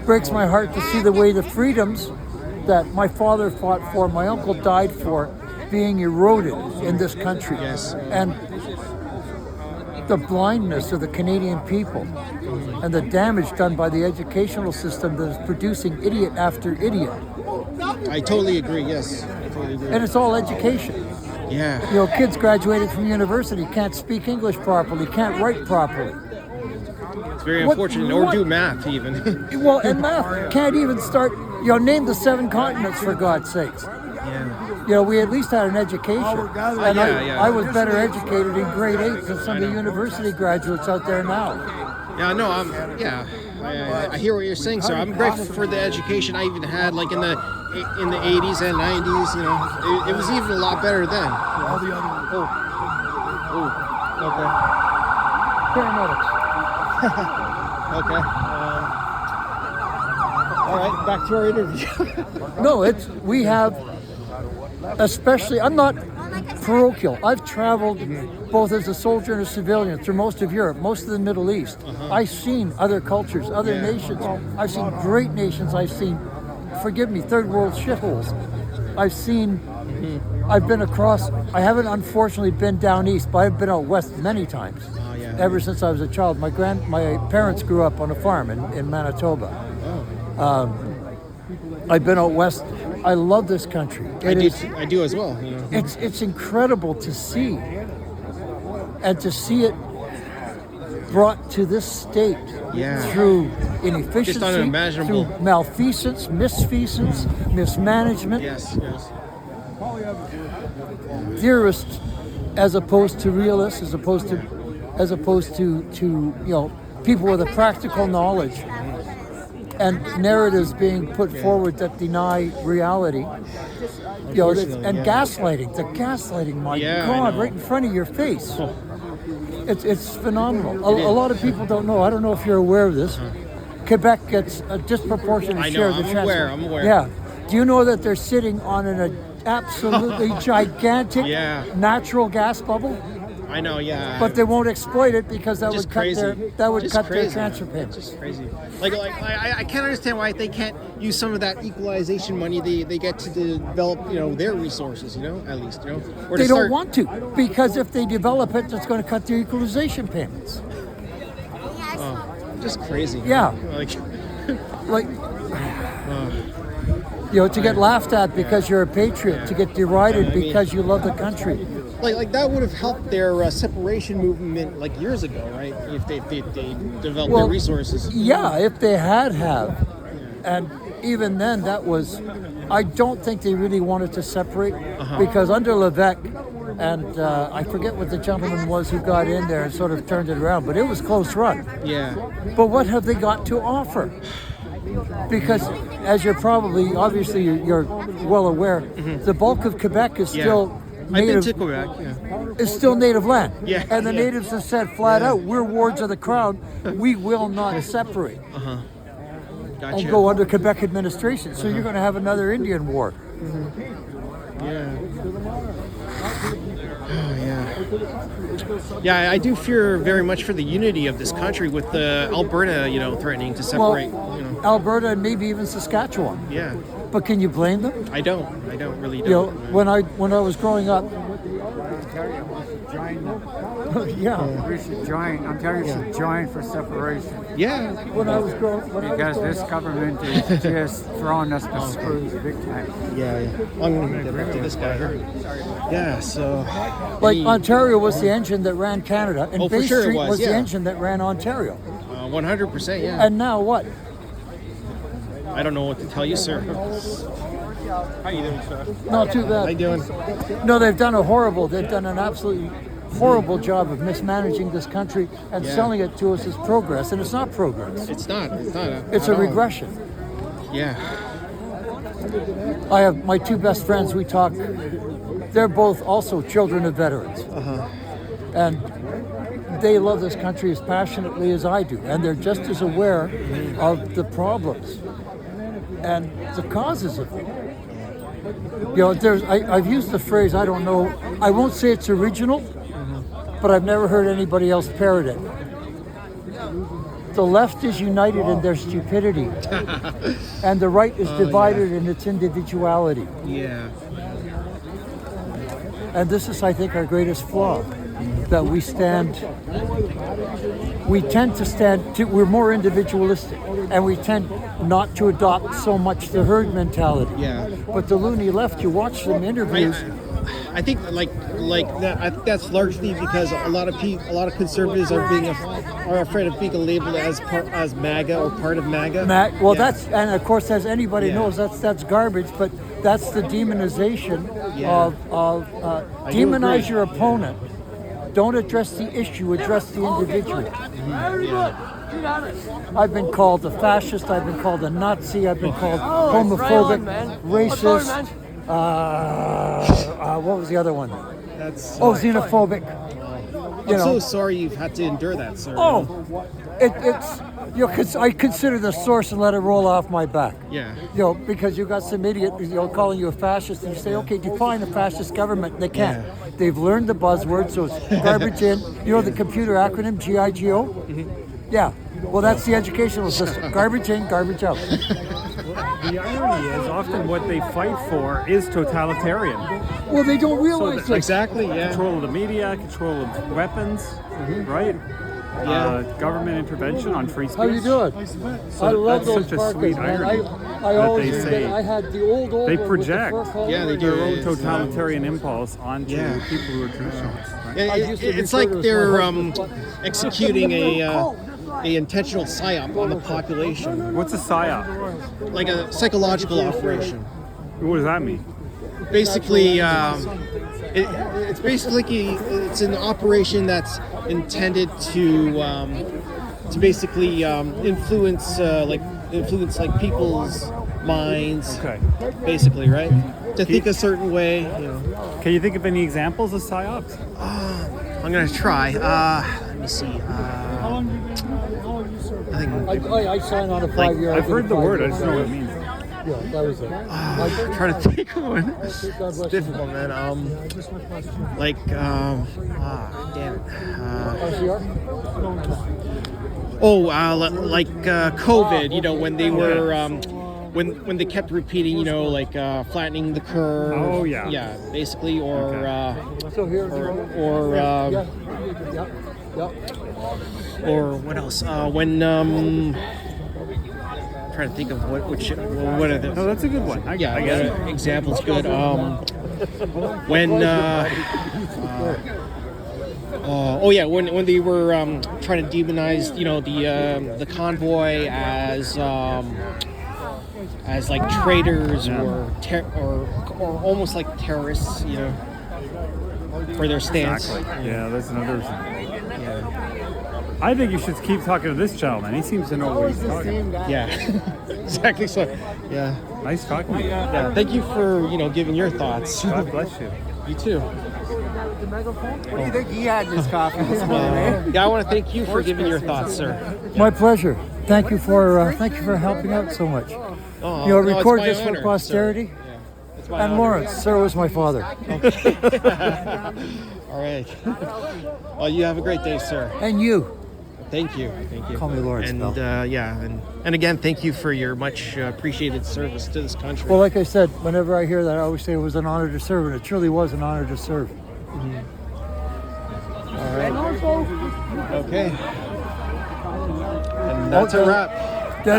breaks my heart to see the way the freedoms that my father fought for, my uncle died for, being eroded in this country. Yes. And the blindness of the Canadian people and the damage done by the educational system that is producing idiot after idiot. I totally agree. Yes, I totally agree. And it's all education. Yeah. You know, kids graduated from university, can't speak English properly, can't write properly. It's very unfortunate. Or do math even. Well, and math can't even start, name the 7 continents for God's sakes. Yeah. We at least had an education. And I was better educated in grade 8 than some of the university graduates out there now. Yeah, no, I hear what you're saying, sir. I'm grateful for the education I even had, like in the 80s and 90s. It was even a lot better then. Okay. Paramedics. Okay. All right, back to our interview. No, we have, especially, I'm not parochial. I've traveled both as a soldier and a civilian through most of Europe, most of the Middle East. I've seen other cultures, other nations. I've seen great nations. I've seen, forgive me, third world shitholes. I've been across, I haven't unfortunately been down east, but I've been out west many times. Ever since I was a child. My parents grew up on a farm in Manitoba. I've been out west. I love this country. I do as well. It's incredible to see, and to see it brought to this state through inefficiency, Just unimaginable. through malfeasance, misfeasance, mismanagement. Yes. Theorists, as opposed to realists, as opposed to people with a practical knowledge, and narratives being put forward that deny reality. And gaslighting. The gaslighting, my God, right in front of your face. It's phenomenal. A lot of people don't know. I don't know if you're aware of this. Quebec gets a disproportionate share of the transfer. I'm aware. Yeah. Do you know that they're sitting on an absolutely gigantic natural gas bubble? I know, yeah. But they won't exploit it because that would cut their crazy. transfer payments. Just crazy. Like I can't understand why they can't use some of that equalization money they get to develop, their resources, at least, Or they don't want to, because if they develop it, it's going to cut their equalization payments. Just crazy. Yeah. To get laughed at because you're a patriot, to get derided because you love the country. Like that would have helped their separation movement like years ago, right? If they developed their resources. Yeah, if they have. And even then, I don't think they really wanted to separate because under Levesque, and I forget what the gentleman was who got in there and sort of turned it around, but it was close run. Yeah. But what have they got to offer? Because as you're well aware, the bulk of Quebec is still native. I've been to Quebec, It's still native land. Yeah. And the natives have said flat out, we're wards of the crown. We will not separate. Gotcha. And go under Quebec administration. So you're going to have another Indian war. Yeah. Oh, yeah, I do fear very much for the unity of this country with Alberta, threatening to separate. Alberta and maybe even Saskatchewan. Yeah. But can you blame them? I don't really don't. When I was growing up. We should join. Ontario should join for separation. Yeah. Because this government is just throwing us the screws big time. Yeah. I'm going to get back to this guy here. Yeah, so... Ontario was the engine that ran Canada, and Bay Street was the engine that ran Ontario. 100%, yeah. And now what? I don't know what to tell you, sir. How you doing, sir? Not too bad. How you doing? No, they've done an absolutely horrible job of mismanaging this country and selling it to us as progress, and it's not progress. It's not. It's a regression. Yeah. I have my 2 best friends. We talk. They're both also children of veterans, and they love this country as passionately as I do, and they're just as aware of the problems and the causes of them. I've used the phrase, I don't know, I won't say it's original, but I've never heard anybody else parrot it. The left is united in their stupidity, and the right is divided in its individuality. Yeah. And this is, I think, our greatest flaw, that we tend to stand, we're more individualistic, and we tend not to adopt so much the herd mentality. Yeah. But the loony left, you watch them interviews. I think like that. I think that's largely because a lot of conservatives are afraid of being labeled as MAGA or part of MAGA. Well, Yeah. that's, and of course, as anybody Yeah. knows, that's garbage. But that's the demonization Yeah. of I do demonize agree. your opponent. Don't address the issue. Address the individual. Yeah. I've been called a fascist. I've been called a Nazi. I've been called homophobic, racist. What was the other one? That's. Xenophobic. I'm so sorry you've had to endure that, sir. It's I consider the source and let it roll off my back. Yeah. Because you got some idiot, calling you a fascist, and you say, okay, define a fascist government. They can't. Yeah. They've learned the buzzword, so it's garbage in. The computer acronym GIGO. Yeah. Well, that's the educational system. Garbage in, garbage out. The irony is often what they fight for is totalitarian. Well, they don't realize So it. Exactly. Yeah. Control of the media, control of weapons, right? Yeah. Government intervention on free speech. How you doing? I love that's those such a parkas, sweet man. irony I that always they forget. say I had the old they one with the project fur collar. Yeah, they do. their own It's, totalitarian impulse onto Yeah. people who are traditionalists. Right? And I used to it's refer like to it as they're my husband. executing a intentional psyop on the population, What's a psyop? like a psychological operation. What does that mean? Basically, it's basically it's an operation that's intended to basically influence people's minds, Okay. basically, right? To think a certain way. Can you think of any examples of psyops? I'm gonna try. Let me see. I think I signed on a 5-year. I've heard the word, I just don't know what it means. Yeah, that was it. I'm trying to think of one. It's difficult, man. Damn it. COVID. When they were when they kept repeating, flattening the curve. Oh, yeah. Yeah, basically, or So here, or what else? When trying to think of what are the No, that's a good one. I get it. examples good. When when they were trying to demonize the convoy as like traitors or almost like terrorists, for their stance. Exactly. Yeah, that's another. I think you should keep talking to this gentleman. He seems to know what he's talking about. Yeah, exactly. So, yeah. Nice talking to you. Yeah. Thank you for giving your thoughts. God bless you. You too. What do you think he had in his coffee this morning? Yeah, I want to thank you for giving your thoughts, sir. my pleasure. Thank you for helping out so much. Oh, Record it's this my for honor, posterity. sir. Yeah, it's my And honor. Lawrence, sir, was my father. All right. Well, you have a great day, sir. And you. Thank you. Thank you. Call me Lawrence, And pal. and again, thank you for your much appreciated service to this country. Well, like I said, whenever I hear that, I always say it was an honor to serve, and it truly was an honor to serve. All right. Okay. And that's a wrap.